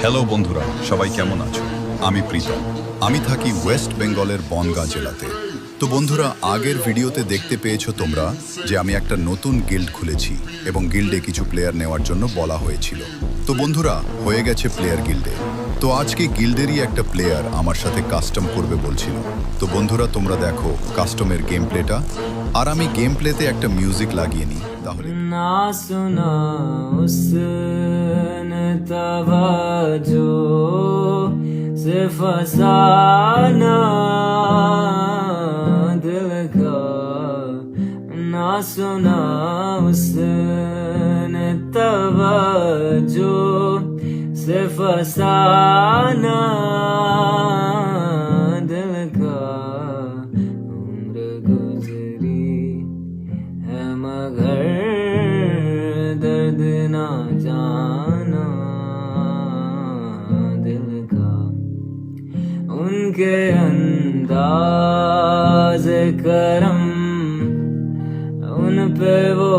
Hello বন্ধুরা, সবাই কেমন আছো? আমি প্রীতম। আমি থাকি ওয়েস্ট বেঙ্গলের বনগাঁ জেলাতে। তো বন্ধুরা, আগের ভিডিওতে দেখতে পেয়েছো তোমরা যে আমি একটা নতুন গিল্ড খুলেছি এবং গিল্ডে কিছু প্লেয়ার নেওয়ার জন্য বলা হয়েছিল। তো বন্ধুরা, হয়ে গেছে প্লেয়ার গিল্ডে। তো আজকে গিল্ডেরই একটা প্লেয়ার আমার সাথে কাস্টম করবে বলছিল। তো বন্ধুরা, তোমরা দেখো কাস্টমের গেম প্লেটা, আর আমি গেম প্লেতে একটা মিউজিক লাগিয়ে নিই তাহলে। ना सुना उसने तवज्जो से फसाना दिल का। ना सुना उसने तवज्जो से फसाना दिल का। उम्र गुजरी है मगर दर्द ना जाना दिल का। उनके अंदाज़ करम उन पे वो